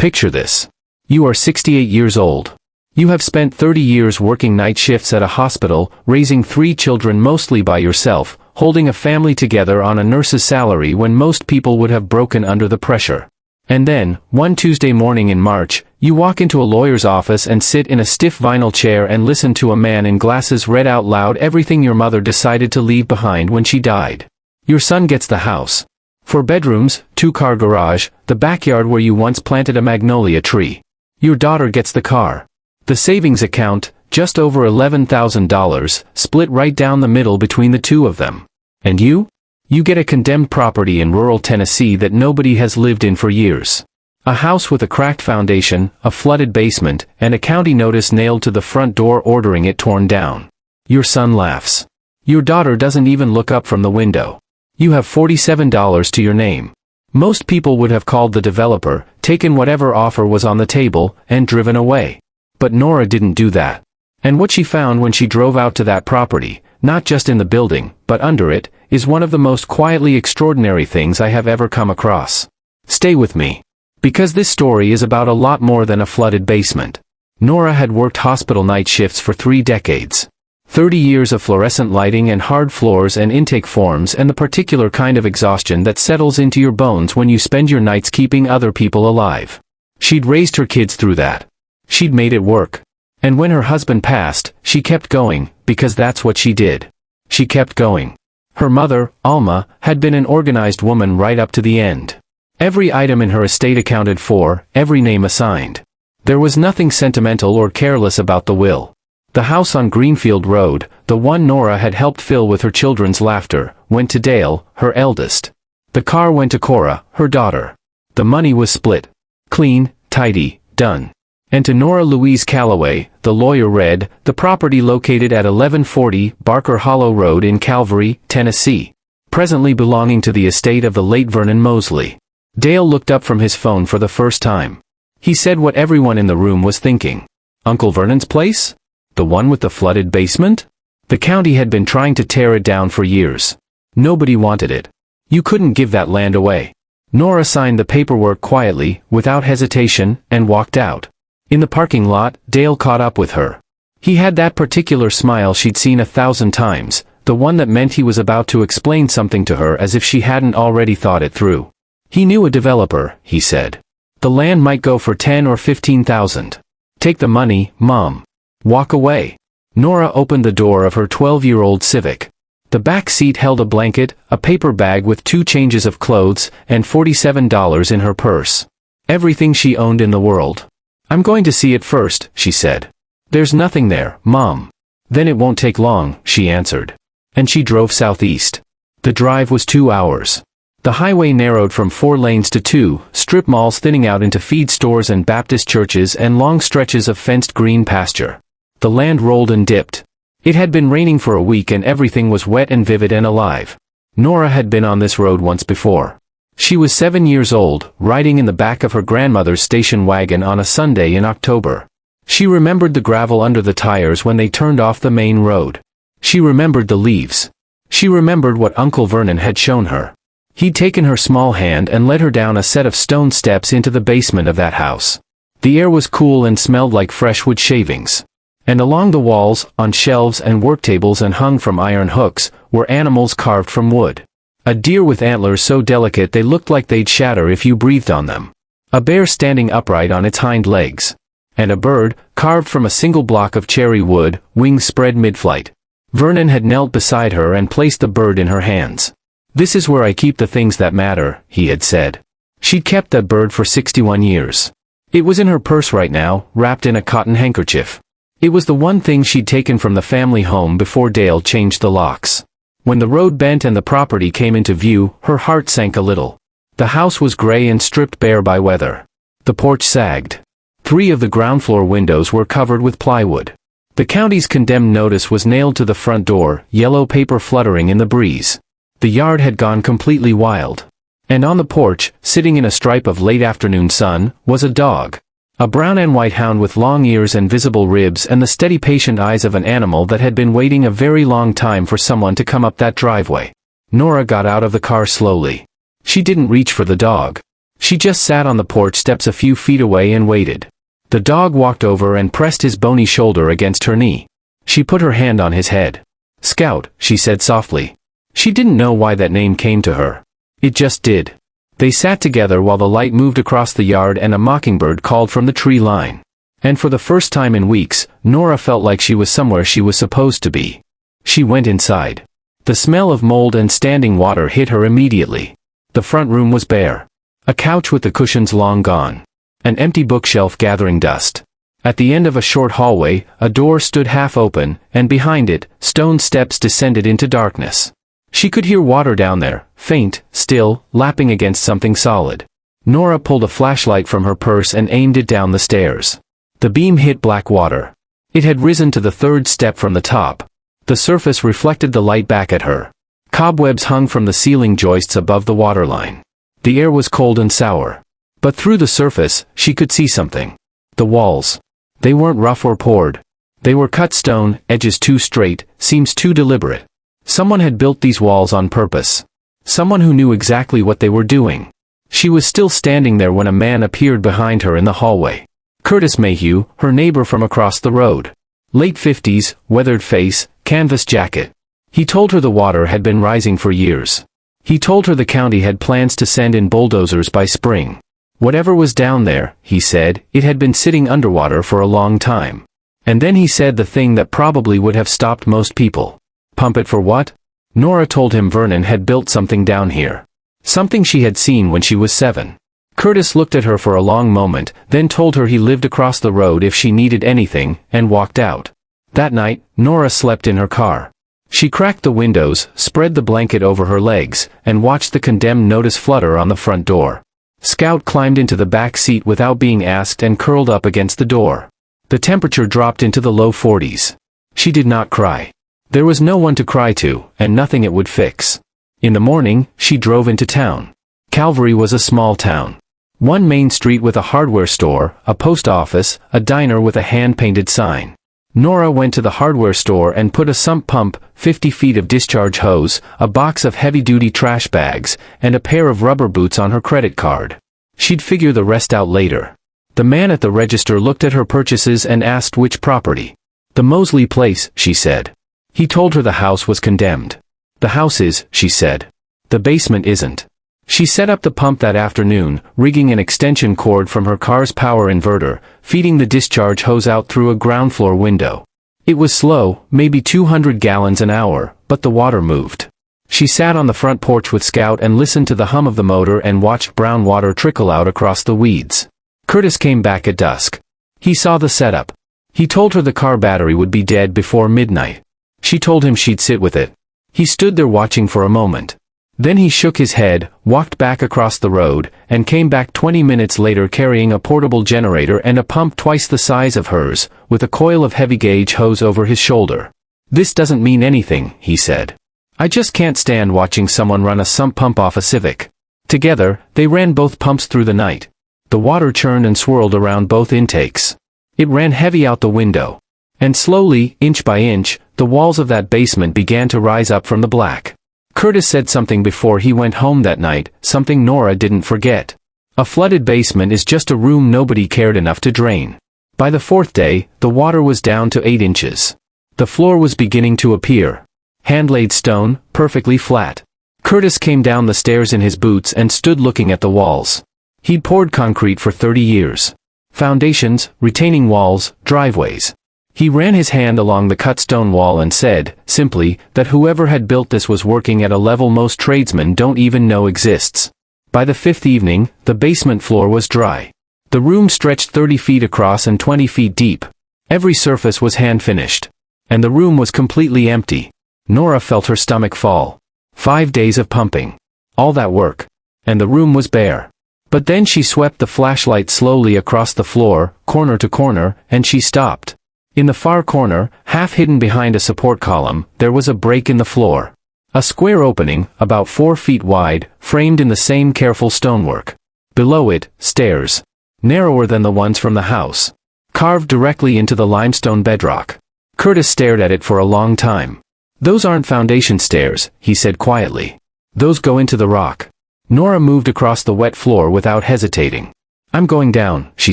Picture this. You are 68 years old. You have spent 30 years working night shifts at a hospital, raising 3 children mostly by yourself, holding a family together on a nurse's salary when most people would have broken under the pressure. And then, one Tuesday morning in March, you walk into a lawyer's office and sit in a stiff vinyl chair and listen to a man in glasses read out loud everything your mother decided to leave behind when she died. Your son gets the house. 4 bedrooms, 2-car garage, the backyard where you once planted a magnolia tree. Your daughter gets the car. The savings account, just over $11,000, split right down the middle between the two of them. And you? You get a condemned property in rural Tennessee that nobody has lived in for years. A house with a cracked foundation, a flooded basement, and a county notice nailed to the front door ordering it torn down. Your son laughs. Your daughter doesn't even look up from the window. You have $47 to your name. Most people would have called the developer, taken whatever offer was on the table, and driven away. But Nora didn't do that. And what she found when she drove out to that property, not just in the building, but under it, is one of the most quietly extraordinary things I have ever come across. Stay with me. Because this story is about a lot more than a flooded basement. Nora had worked hospital night shifts for 3 decades. 30 years of fluorescent lighting and hard floors and intake forms and the particular kind of exhaustion that settles into your bones when you spend your nights keeping other people alive. She'd raised her kids through that. She'd made it work. And when her husband passed, she kept going, because that's what she did. She kept going. Her mother, Alma, had been an organized woman right up to the end. Every item in her estate accounted for, every name assigned. There was nothing sentimental or careless about the will. The house on Greenfield Road, the one Nora had helped fill with her children's laughter, went to Dale, her eldest. The car went to Kora, her daughter. The money was split. Clean, tidy, done. And to Nora Louise Calloway, the lawyer read, the property located at 1140 Barker Hollow Road in Calvary, Tennessee. Presently belonging to the estate of the late Vernon Mosley. Dale looked up from his phone for the first time. He said what everyone in the room was thinking. Uncle Vernon's place? The one with the flooded basement? The county had been trying to tear it down for years. Nobody wanted it. You couldn't give that land away. Nora signed the paperwork quietly, without hesitation, and walked out. In the parking lot, Dale caught up with her. He had that particular smile she'd seen 1,000 times, the one that meant he was about to explain something to her as if she hadn't already thought it through. He knew a developer, he said. The land might go for $10,000 or $15,000. Take the money, Mom. Walk away. Nora opened the door of her 12-year-old Civic. The back seat held a blanket, a paper bag with 2 changes of clothes, and $47 in her purse. Everything she owned in the world. I'm going to see it first, she said. There's nothing there, Mom. Then it won't take long, she answered. And she drove southeast. The drive was 2 hours. The highway narrowed from 4 lanes to 2, strip malls thinning out into feed stores and Baptist churches and long stretches of fenced green pasture. The land rolled and dipped. It had been raining for a week and everything was wet and vivid and alive. Nora had been on this road once before. She was 7 years old, riding in the back of her grandmother's station wagon on a Sunday in October. She remembered the gravel under the tires when they turned off the main road. She remembered the leaves. She remembered what Uncle Vernon had shown her. He'd taken her small hand and led her down a set of stone steps into the basement of that house. The air was cool and smelled like fresh wood shavings. And along the walls, on shelves and work tables and hung from iron hooks, were animals carved from wood. A deer with antlers so delicate they looked like they'd shatter if you breathed on them. A bear standing upright on its hind legs. And a bird, carved from a single block of cherry wood, wings spread mid-flight. Vernon had knelt beside her and placed the bird in her hands. This is where I keep the things that matter, he had said. She'd kept that bird for 61 years. It was in her purse right now, wrapped in a cotton handkerchief. It was the one thing she'd taken from the family home before Dale changed the locks. When the road bent and the property came into view, her heart sank a little. The house was gray and stripped bare by weather. The porch sagged. 3 of the ground floor windows were covered with plywood. The county's condemned notice was nailed to the front door, yellow paper fluttering in the breeze. The yard had gone completely wild. And on the porch, sitting in a stripe of late afternoon sun, was a dog. A brown and white hound with long ears and visible ribs and the steady patient eyes of an animal that had been waiting a very long time for someone to come up that driveway. Nora got out of the car slowly. She didn't reach for the dog. She just sat on the porch steps a few feet away and waited. The dog walked over and pressed his bony shoulder against her knee. She put her hand on his head. "Scout," she said softly. She didn't know why that name came to her. It just did. They sat together while the light moved across the yard and a mockingbird called from the tree line. And for the first time in weeks, Nora felt like she was somewhere she was supposed to be. She went inside. The smell of mold and standing water hit her immediately. The front room was bare. A couch with the cushions long gone. An empty bookshelf gathering dust. At the end of a short hallway, a door stood half open, and behind it, stone steps descended into darkness. She could hear water down there, faint, still, lapping against something solid. Nora pulled a flashlight from her purse and aimed it down the stairs. The beam hit black water. It had risen to the third step from the top. The surface reflected the light back at her. Cobwebs hung from the ceiling joists above the waterline. The air was cold and sour. But through the surface, she could see something. The walls. They weren't rough or poured. They were cut stone, edges too straight, seams too deliberate. Someone had built these walls on purpose. Someone who knew exactly what they were doing. She was still standing there when a man appeared behind her in the hallway. Curtis Mayhew, her neighbor from across the road. Late 50s, weathered face, canvas jacket. He told her the water had been rising for years. He told her the county had plans to send in bulldozers by spring. Whatever was down there, he said, it had been sitting underwater for a long time. And then he said the thing that probably would have stopped most people. Pump it for what? Nora told him Vernon had built something down here. Something she had seen when she was 7. Curtis looked at her for a long moment, then told her he lived across the road if she needed anything, and walked out. That night, Nora slept in her car. She cracked the windows, spread the blanket over her legs, and watched the condemned notice flutter on the front door. Scout climbed into the back seat without being asked and curled up against the door. The temperature dropped into the low 40s. She did not cry. There was no one to cry to, and nothing it would fix. In the morning, she drove into town. Calvary was a small town. One main street with a hardware store, a post office, a diner with a hand-painted sign. Nora went to the hardware store and put a sump pump, 50 feet of discharge hose, a box of heavy-duty trash bags, and a pair of rubber boots on her credit card. She'd figure the rest out later. The man at the register looked at her purchases and asked which property. The Mosley place, she said. He told her the house was condemned. The house is, she said. The basement isn't. She set up the pump that afternoon, rigging an extension cord from her car's power inverter, feeding the discharge hose out through a ground floor window. It was slow, maybe 200 gallons an hour, but the water moved. She sat on the front porch with Scout and listened to the hum of the motor and watched brown water trickle out across the weeds. Curtis came back at dusk. He saw the setup. He told her the car battery would be dead before midnight. She told him she'd sit with it. He stood there watching for a moment. Then he shook his head, walked back across the road, and came back 20 minutes later carrying a portable generator and a pump twice the size of hers, with a coil of heavy-gauge hose over his shoulder. "This doesn't mean anything," he said. "I just can't stand watching someone run a sump pump off a Civic." Together, they ran both pumps through the night. The water churned and swirled around both intakes. It ran heavy out the window. And slowly, inch by inch, the walls of that basement began to rise up from the black. Curtis said something before he went home that night, something Nora didn't forget. A flooded basement is just a room nobody cared enough to drain. By the 4th day, the water was down to 8 inches. The floor was beginning to appear. Hand-laid stone, perfectly flat. Curtis came down the stairs in his boots and stood looking at the walls. He'd poured concrete for 30 years. Foundations, retaining walls, driveways. He ran his hand along the cut stone wall and said, simply, that whoever had built this was working at a level most tradesmen don't even know exists. By the 5th evening, the basement floor was dry. The room stretched 30 feet across and 20 feet deep. Every surface was hand-finished. And the room was completely empty. Nora felt her stomach fall. 5 days of pumping. All that work. And the room was bare. But then she swept the flashlight slowly across the floor, corner to corner, and she stopped. In the far corner, half hidden behind a support column, there was a break in the floor. A square opening, about 4 feet wide, framed in the same careful stonework. Below it, stairs. Narrower than the ones from the house. Carved directly into the limestone bedrock. Curtis stared at it for a long time. "Those aren't foundation stairs," he said quietly. "Those go into the rock." Nora moved across the wet floor without hesitating. "I'm going down," she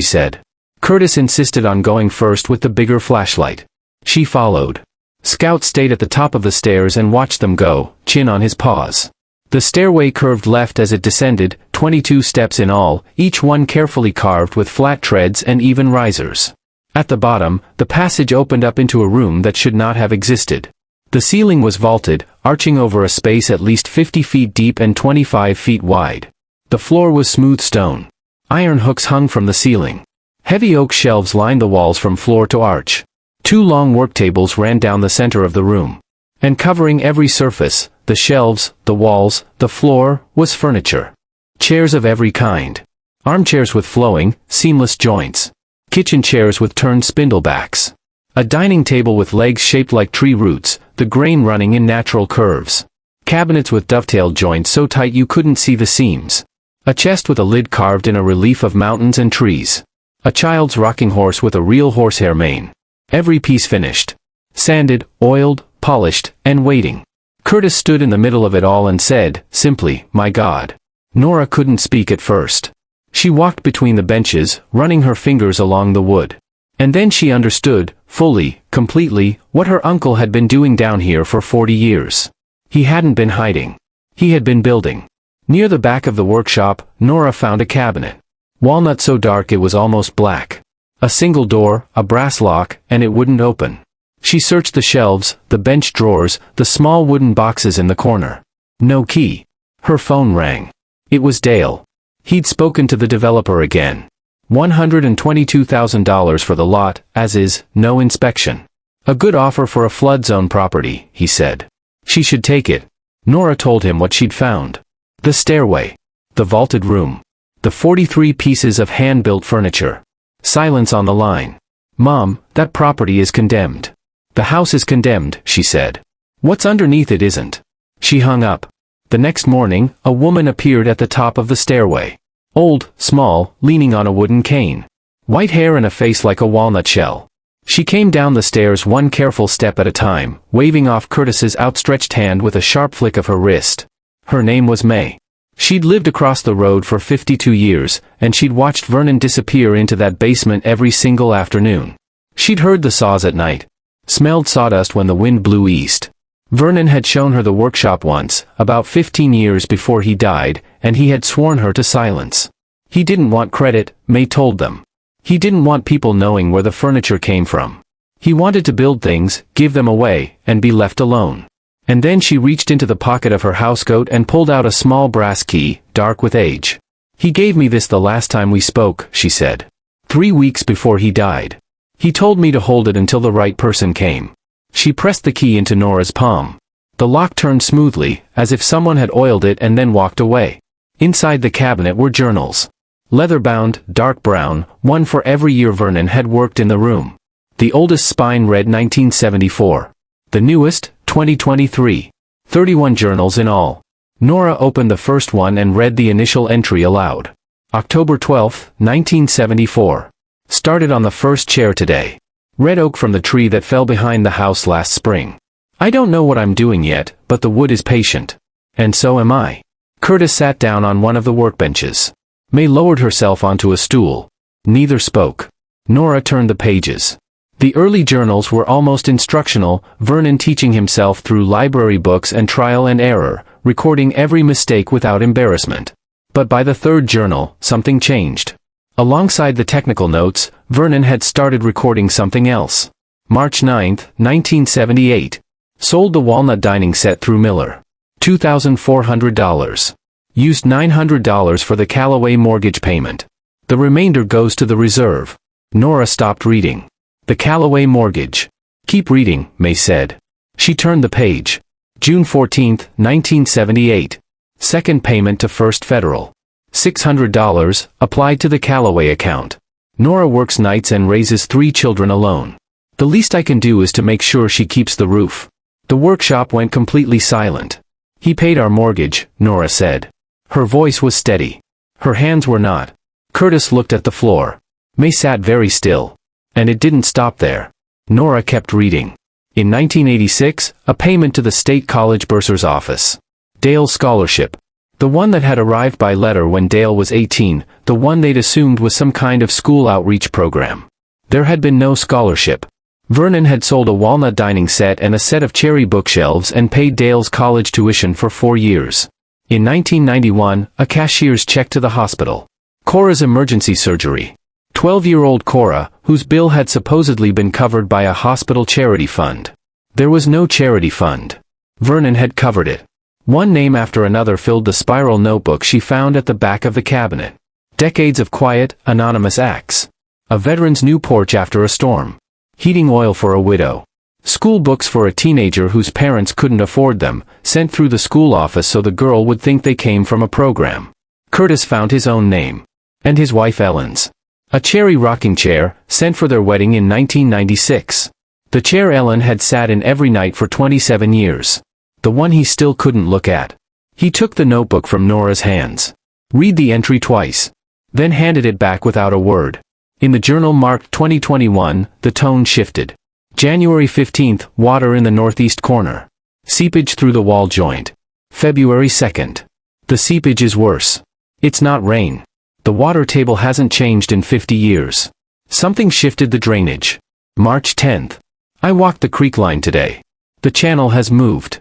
said. Curtis insisted on going first with the bigger flashlight. She followed. Scout stayed at the top of the stairs and watched them go, chin on his paws. The stairway curved left as it descended, 22 steps in all, each one carefully carved with flat treads and even risers. At the bottom, the passage opened up into a room that should not have existed. The ceiling was vaulted, arching over a space at least 50 feet deep and 25 feet wide. The floor was smooth stone. Iron hooks hung from the ceiling. Heavy oak shelves lined the walls from floor to arch. 2 long work tables ran down the center of the room. And covering every surface, the shelves, the walls, the floor, was furniture. Chairs of every kind. Armchairs with flowing, seamless joints. Kitchen chairs with turned spindle backs. A dining table with legs shaped like tree roots, the grain running in natural curves. Cabinets with dovetailed joints so tight you couldn't see the seams. A chest with a lid carved in a relief of mountains and trees. A child's rocking horse with a real horsehair mane. Every piece finished. Sanded, oiled, polished, and waiting. Curtis stood in the middle of it all and said, simply, "My God." Nora couldn't speak at first. She walked between the benches, running her fingers along the wood. And then she understood, fully, completely, what her uncle had been doing down here for 40 years. He hadn't been hiding. He had been building. Near the back of the workshop, Nora found a cabinet. Walnut so dark it was almost black. A single door, a brass lock, and it wouldn't open. She searched the shelves, the bench drawers, the small wooden boxes in the corner. No key. Her phone rang. It was Dale. He'd spoken to the developer again. $122,000 for the lot, as is, no inspection. A good offer for a flood zone property, he said. She should take it. Nora told him what she'd found. The stairway. The vaulted room. The 43 pieces of hand-built furniture. Silence on the line. "Mom, that property is condemned." "The house is condemned," she said. "What's underneath it isn't." She hung up. The next morning, a woman appeared at the top of the stairway. Old, small, leaning on a wooden cane. White hair and a face like a walnut shell. She came down the stairs one careful step at a time, waving off Curtis's outstretched hand with a sharp flick of her wrist. Her name was May. She'd lived across the road for 52 years, and she'd watched Vernon disappear into that basement every single afternoon. She'd heard the saws at night. Smelled sawdust when the wind blew east. Vernon had shown her the workshop once, about 15 years before he died, and he had sworn her to silence. He didn't want credit, May told them. He didn't want people knowing where the furniture came from. He wanted to build things, give them away, and be left alone. And then she reached into the pocket of her housecoat and pulled out a small brass key, dark with age. "He gave me this the last time we spoke," she said. 3 weeks before he died. "He told me to hold it until the right person came." She pressed the key into Nora's palm. The lock turned smoothly, as if someone had oiled it and then walked away. Inside the cabinet were journals. Leather-bound, dark brown, one for every year Vernon had worked in the room. The oldest spine read 1974. The newest, 2023. 31 journals in all. Nora opened the first one and read the initial entry aloud. October 12, 1974. Started on the first chair today. Red oak from the tree that fell behind the house last spring. I don't know what I'm doing yet, but the wood is patient. And so am I. Curtis sat down on one of the workbenches. May lowered herself onto a stool. Neither spoke. Nora turned the pages. The early journals were almost instructional, Vernon teaching himself through library books and trial and error, recording every mistake without embarrassment. But by the third journal, something changed. Alongside the technical notes, Vernon had started recording something else. March 9, 1978. Sold the walnut dining set through Miller. $2,400. Used $900 for the Callaway mortgage payment. The remainder goes to the reserve. Nora stopped reading. The Callaway mortgage. Keep reading, May said. She turned the page. June 14, 1978. Second payment to First Federal. $600, applied to the Callaway account. Nora works nights and raises 3 children alone. The least I can do is to make sure she keeps the roof. The workshop went completely silent. He paid our mortgage, Nora said. Her voice was steady. Her hands were not. Curtis looked at the floor. May sat very still. And it didn't stop there. Nora kept reading. In 1986, a payment to the State College Bursar's office. Dale Scholarship. The one that had arrived by letter when Dale was 18, the one they'd assumed was some kind of school outreach program. There had been no scholarship. Vernon had sold a walnut dining set and a set of cherry bookshelves and paid Dale's college tuition for 4 years. In 1991, a cashier's check to the hospital. Kora's emergency surgery. 12-year-old Kora, whose bill had supposedly been covered by a hospital charity fund. There was no charity fund. Vernon had covered it. One name after another filled the spiral notebook she found at the back of the cabinet. Decades of quiet, anonymous acts. A veteran's new porch after a storm. Heating oil for a widow. School books for a teenager whose parents couldn't afford them, sent through the school office so the girl would think they came from a program. Curtis found his own name. And his wife Ellen's. A cherry rocking chair, sent for their wedding in 1996. The chair Ellen had sat in every night for 27 years. The one he still couldn't look at. He took the notebook from Nora's hands. Read the entry twice. Then handed it back without a word. In the journal marked 2021, the tone shifted. January 15th, water in the northeast corner. Seepage through the wall joint. February 2nd. The seepage is worse. It's not rain. The water table hasn't changed in 50 years. Something shifted the drainage. March 10th. I walked the creek line today. The channel has moved.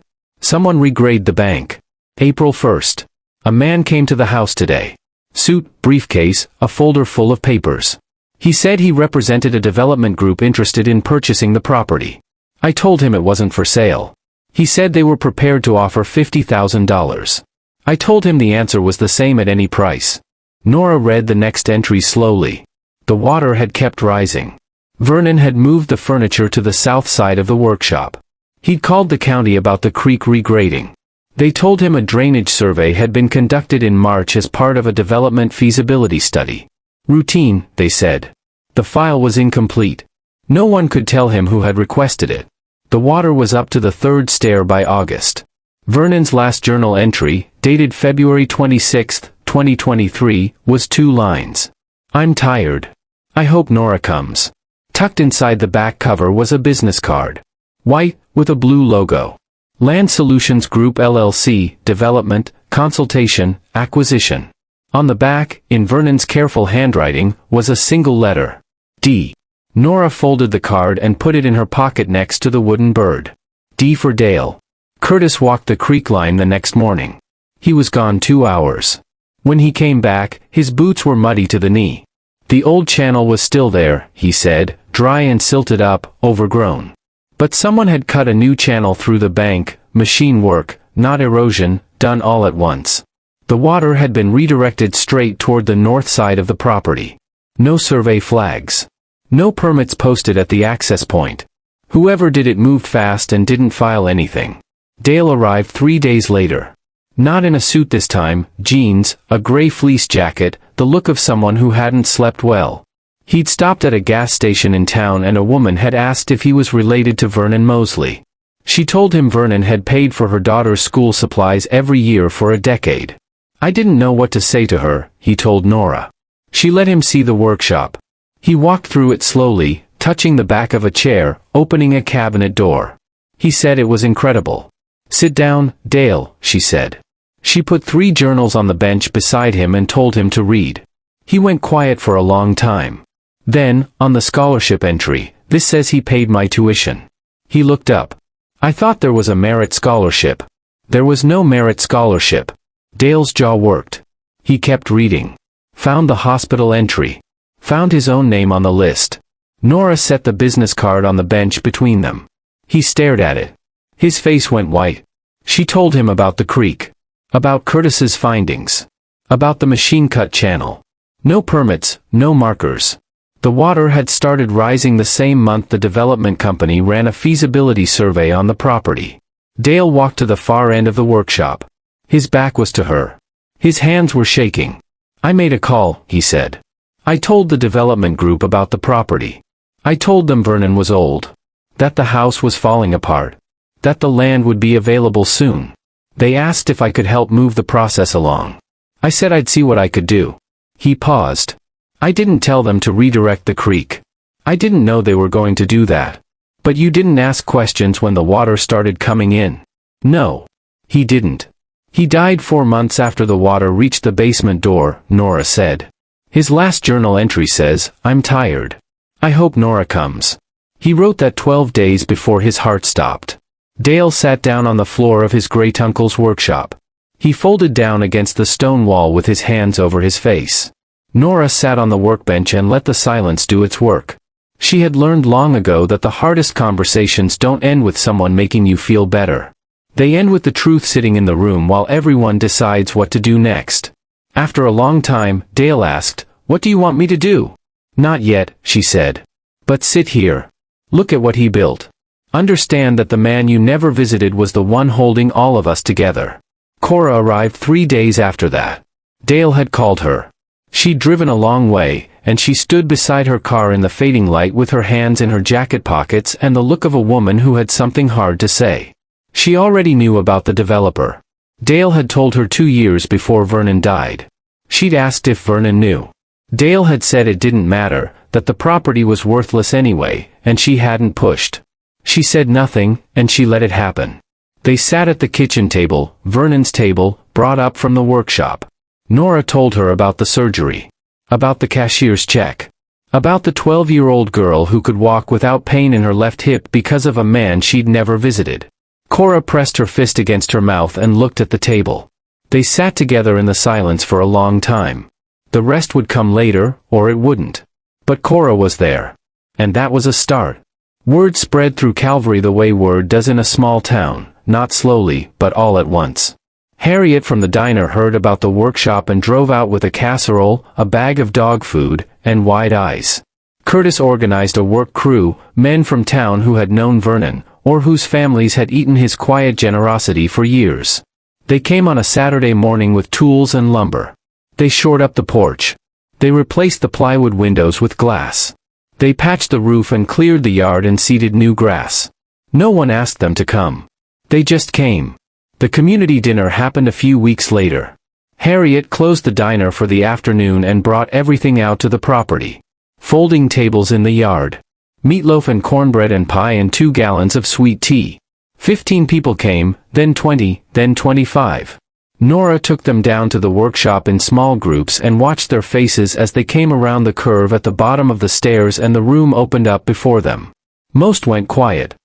Someone regraded the bank. April 1st. A man came to the house today. Suit, briefcase, a folder full of papers. He said he represented a development group interested in purchasing the property. I told him it wasn't for sale. He said they were prepared to offer $50,000. I told him the answer was the same at any price. Nora read the next entry slowly. The water had kept rising. Vernon had moved the furniture to the south side of the workshop. He'd called the county about the creek regrading. They told him a drainage survey had been conducted in March as part of a development feasibility study. Routine, they said. The file was incomplete. No one could tell him who had requested it. The water was up to the third stair by August. Vernon's last journal entry, dated February 26, 2023, was 2 lines. I'm tired. I hope Nora comes. Tucked inside the back cover was a business card. White, with a blue logo. Land Solutions Group LLC, Development, Consultation, Acquisition. On the back, in Vernon's careful handwriting, was a single letter. D. Nora folded the card and put it in her pocket next to the wooden bird. D for Dale. Curtis walked the creek line the next morning. He was gone 2 hours. When he came back, his boots were muddy to the knee. The old channel was still there, he said, dry and silted up, overgrown. But someone had cut a new channel through the bank, machine work, not erosion, done all at once. The water had been redirected straight toward the north side of the property. No survey flags. No permits posted at the access point. Whoever did it moved fast and didn't file anything. Dale arrived 3 days later. Not in a suit this time, jeans, a gray fleece jacket, the look of someone who hadn't slept well. He'd stopped at a gas station in town and a woman had asked if he was related to Vernon Mosley. She told him Vernon had paid for her daughter's school supplies every year for a decade. I didn't know what to say to her, he told Nora. She let him see the workshop. He walked through it slowly, touching the back of a chair, opening a cabinet door. He said it was incredible. Sit down, Dale, she said. She put 3 journals on the bench beside him and told him to read. He went quiet for a long time. Then, on the scholarship entry, this says he paid my tuition. He looked up. I thought there was a merit scholarship. There was no merit scholarship. Dale's jaw worked. He kept reading. Found the hospital entry. Found his own name on the list. Nora set the business card on the bench between them. He stared at it. His face went white. She told him about the creek. About Curtis's findings. About the machine-cut channel. No permits, no markers. The water had started rising the same month the development company ran a feasibility survey on the property. Dale walked to the far end of the workshop. His back was to her. His hands were shaking. I made a call, he said. I told the development group about the property. I told them Vernon was old. That the house was falling apart. That the land would be available soon. They asked if I could help move the process along. I said I'd see what I could do. He paused. I didn't tell them to redirect the creek. I didn't know they were going to do that. But you didn't ask questions when the water started coming in. No. He didn't. He died 4 months after the water reached the basement door, Nora said. His last journal entry says, "I'm tired. I hope Nora comes." He wrote that 12 days before his heart stopped. Dale sat down on the floor of his great-uncle's workshop. He folded down against the stone wall with his hands over his face. Nora sat on the workbench and let the silence do its work. She had learned long ago that the hardest conversations don't end with someone making you feel better. They end with the truth sitting in the room while everyone decides what to do next. After a long time, Dale asked, "What do you want me to do?" "Not yet," she said. "But sit here. Look at what he built. Understand that the man you never visited was the one holding all of us together." Kora arrived 3 days after that. Dale had called her. She'd driven a long way, and she stood beside her car in the fading light with her hands in her jacket pockets and the look of a woman who had something hard to say. She already knew about the developer. Dale had told her 2 years before Vernon died. She'd asked if Vernon knew. Dale had said it didn't matter, that the property was worthless anyway, and she hadn't pushed. She said nothing, and she let it happen. They sat at the kitchen table, Vernon's table, brought up from the workshop. Nora told her about the surgery. About the cashier's check. About the 12-year-old girl who could walk without pain in her left hip because of a man she'd never visited. Kora pressed her fist against her mouth and looked at the table. They sat together in the silence for a long time. The rest would come later, or it wouldn't. But Kora was there. And that was a start. Word spread through Calvary the way word does in a small town, not slowly, but all at once. Harriet from the diner heard about the workshop and drove out with a casserole, a bag of dog food, and wide eyes. Curtis organized a work crew, men from town who had known Vernon, or whose families had eaten his quiet generosity for years. They came on a Saturday morning with tools and lumber. They shored up the porch. They replaced the plywood windows with glass. They patched the roof and cleared the yard and seeded new grass. No one asked them to come. They just came. The community dinner happened a few weeks later. Harriet closed the diner for the afternoon and brought everything out to the property. Folding tables in the yard. Meatloaf and cornbread and pie and 2 gallons of sweet tea. 15 people came, then 20, then 25. Nora took them down to the workshop in small groups and watched their faces as they came around the curve at the bottom of the stairs and the room opened up before them. Most went quiet.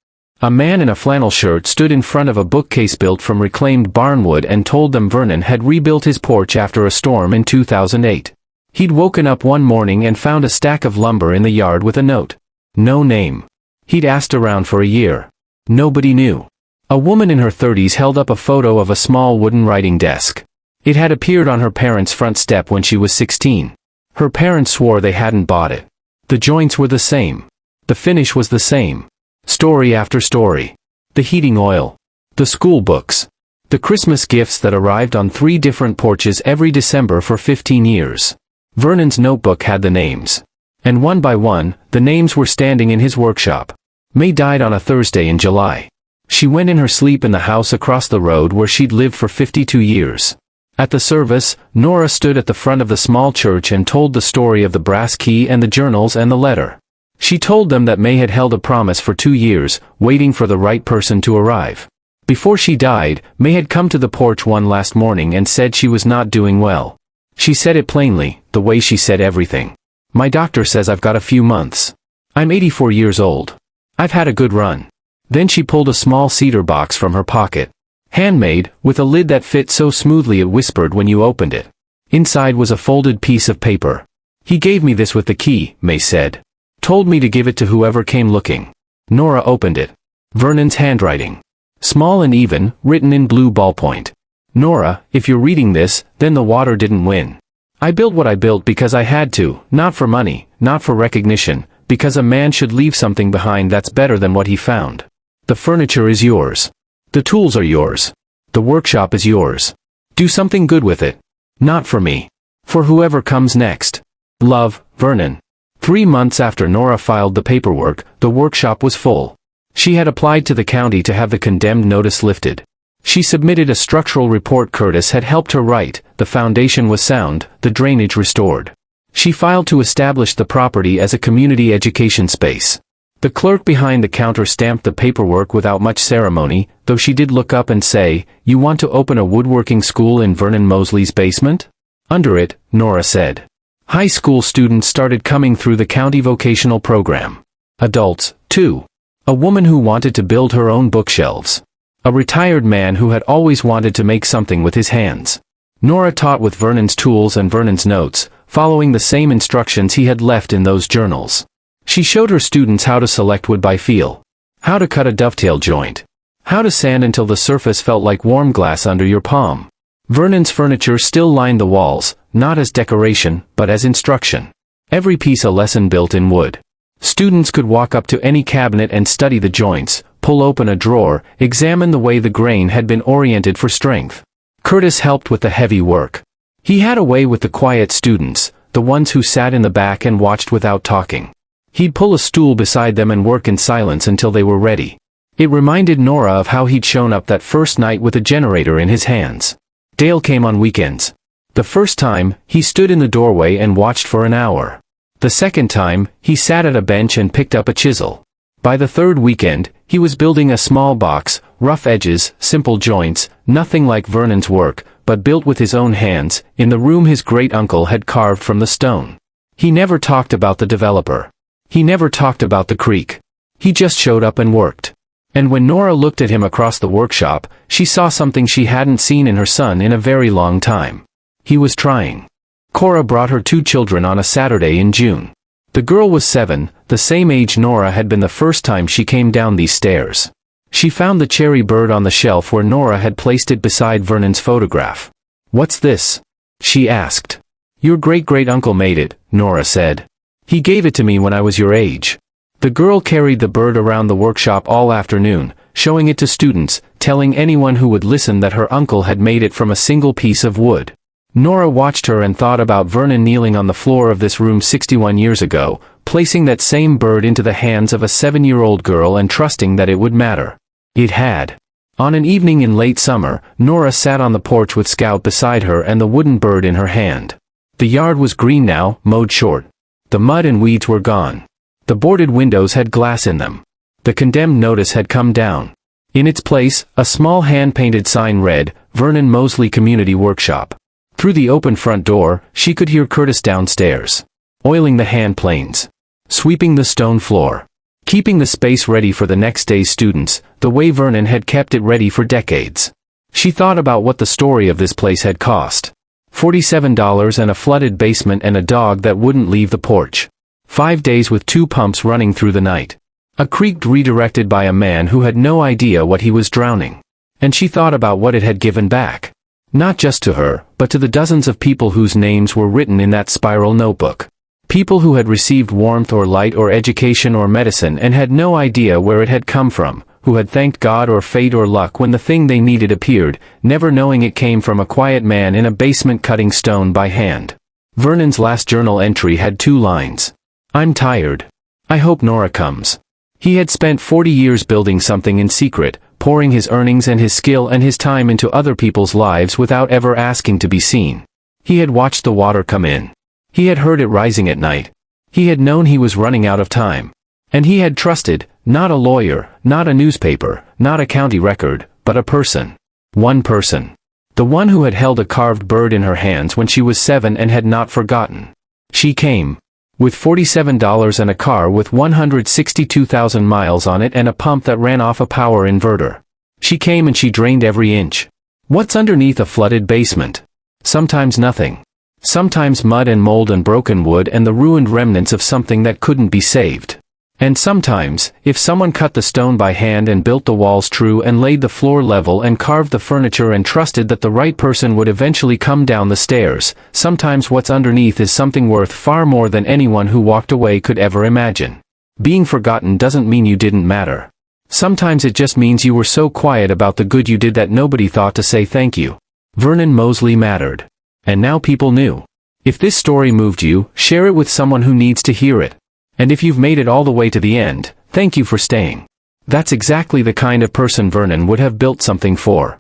A man in a flannel shirt stood in front of a bookcase built from reclaimed barnwood and told them Vernon had rebuilt his porch after a storm in 2008. He'd woken up one morning and found a stack of lumber in the yard with a note. No name. He'd asked around for a year. Nobody knew. A woman in her 30s held up a photo of a small wooden writing desk. It had appeared on her parents' front step when she was 16. Her parents swore they hadn't bought it. The joints were the same. The finish was the same. Story after story. The heating oil. The school books. The Christmas gifts that arrived on 3 different porches every December for 15 years. Vernon's notebook had the names. And one by one, the names were standing in his workshop. May died on a Thursday in July. She went in her sleep in the house across the road where she'd lived for 52 years. At the service, Nora stood at the front of the small church and told the story of the brass key and the journals and the letter. She told them that May had held a promise for 2 years, waiting for the right person to arrive. Before she died, May had come to the porch one last morning and said she was not doing well. She said it plainly, the way she said everything. "My doctor says I've got a few months. I'm 84 years old. I've had a good run." Then she pulled a small cedar box from her pocket. Handmade, with a lid that fit so smoothly it whispered when you opened it. Inside was a folded piece of paper. "He gave me this with the key," May said. "Told me to give it to whoever came looking." Nora opened it. Vernon's handwriting. Small and even, written in blue ballpoint. "Nora, if you're reading this, then the water didn't win. I built what I built because I had to, not for money, not for recognition, because a man should leave something behind that's better than what he found. The furniture is yours. The tools are yours. The workshop is yours. Do something good with it. Not for me. For whoever comes next. Love, Vernon." 3 months after Nora filed the paperwork, the workshop was full. She had applied to the county to have the condemned notice lifted. She submitted a structural report Curtis had helped her write, the foundation was sound, the drainage restored. She filed to establish the property as a community education space. The clerk behind the counter stamped the paperwork without much ceremony, though she did look up and say, "You want to open a woodworking school in Vernon Mosley's basement?" "Under it," Nora said. High school students started coming through the county vocational program. Adults, too. A woman who wanted to build her own bookshelves. A retired man who had always wanted to make something with his hands. Nora taught with Vernon's tools and Vernon's notes, following the same instructions he had left in those journals. She showed her students how to select wood by feel. How to cut a dovetail joint. How to sand until the surface felt like warm glass under your palm. Vernon's furniture still lined the walls, not as decoration, but as instruction. Every piece a lesson built in wood. Students could walk up to any cabinet and study the joints, pull open a drawer, examine the way the grain had been oriented for strength. Curtis helped with the heavy work. He had a way with the quiet students, the ones who sat in the back and watched without talking. He'd pull a stool beside them and work in silence until they were ready. It reminded Nora of how he'd shown up that first night with a generator in his hands. Dale came on weekends. The first time, he stood in the doorway and watched for an hour. The second time, he sat at a bench and picked up a chisel. By the third weekend, he was building a small box, rough edges, simple joints, nothing like Vernon's work, but built with his own hands, in the room his great-uncle had carved from the stone. He never talked about the developer. He never talked about the creek. He just showed up and worked. And when Nora looked at him across the workshop, she saw something she hadn't seen in her son in a very long time. He was trying. Kora brought her 2 children on a Saturday in June. The girl was 7, the same age Nora had been the first time she came down these stairs. She found the cherry bird on the shelf where Nora had placed it beside Vernon's photograph. "What's this?" she asked. "Your great-great-uncle made it," Nora said. "He gave it to me when I was your age." The girl carried the bird around the workshop all afternoon, showing it to students, telling anyone who would listen that her uncle had made it from a single piece of wood. Nora watched her and thought about Vernon kneeling on the floor of this room 61 years ago, placing that same bird into the hands of a 7-year-old girl and trusting that it would matter. It had. On an evening in late summer, Nora sat on the porch with Scout beside her and the wooden bird in her hand. The yard was green now, mowed short. The mud and weeds were gone. The boarded windows had glass in them. The condemned notice had come down. In its place, a small hand-painted sign read, "Vernon Mosley Community Workshop." Through the open front door, she could hear Curtis downstairs. Oiling the hand planes. Sweeping the stone floor. Keeping the space ready for the next day's students, the way Vernon had kept it ready for decades. She thought about what the story of this place had cost. $47 and a flooded basement and a dog that wouldn't leave the porch. 5 days with 2 pumps running through the night. A creek redirected by a man who had no idea what he was drowning. And she thought about what it had given back. Not just to her, but to the dozens of people whose names were written in that spiral notebook. People who had received warmth or light or education or medicine and had no idea where it had come from, who had thanked God or fate or luck when the thing they needed appeared, never knowing it came from a quiet man in a basement cutting stone by hand. Vernon's last journal entry had 2 lines. "I'm tired. I hope Nora comes." He had spent 40 years building something in secret, pouring his earnings and his skill and his time into other people's lives without ever asking to be seen. He had watched the water come in. He had heard it rising at night. He had known he was running out of time. And he had trusted, not a lawyer, not a newspaper, not a county record, but a person. One person. The one who had held a carved bird in her hands when she was 7 and had not forgotten. She came. With $47 and a car with 162,000 miles on it and a pump that ran off a power inverter. She came and she drained every inch. What's underneath a flooded basement? Sometimes nothing. Sometimes mud and mold and broken wood and the ruined remnants of something that couldn't be saved. And sometimes, if someone cut the stone by hand and built the walls true and laid the floor level and carved the furniture and trusted that the right person would eventually come down the stairs, sometimes what's underneath is something worth far more than anyone who walked away could ever imagine. Being forgotten doesn't mean you didn't matter. Sometimes it just means you were so quiet about the good you did that nobody thought to say thank you. Vernon Mosley mattered. And now people knew. If this story moved you, share it with someone who needs to hear it. And if you've made it all the way to the end, thank you for staying. That's exactly the kind of person Vernon would have built something for.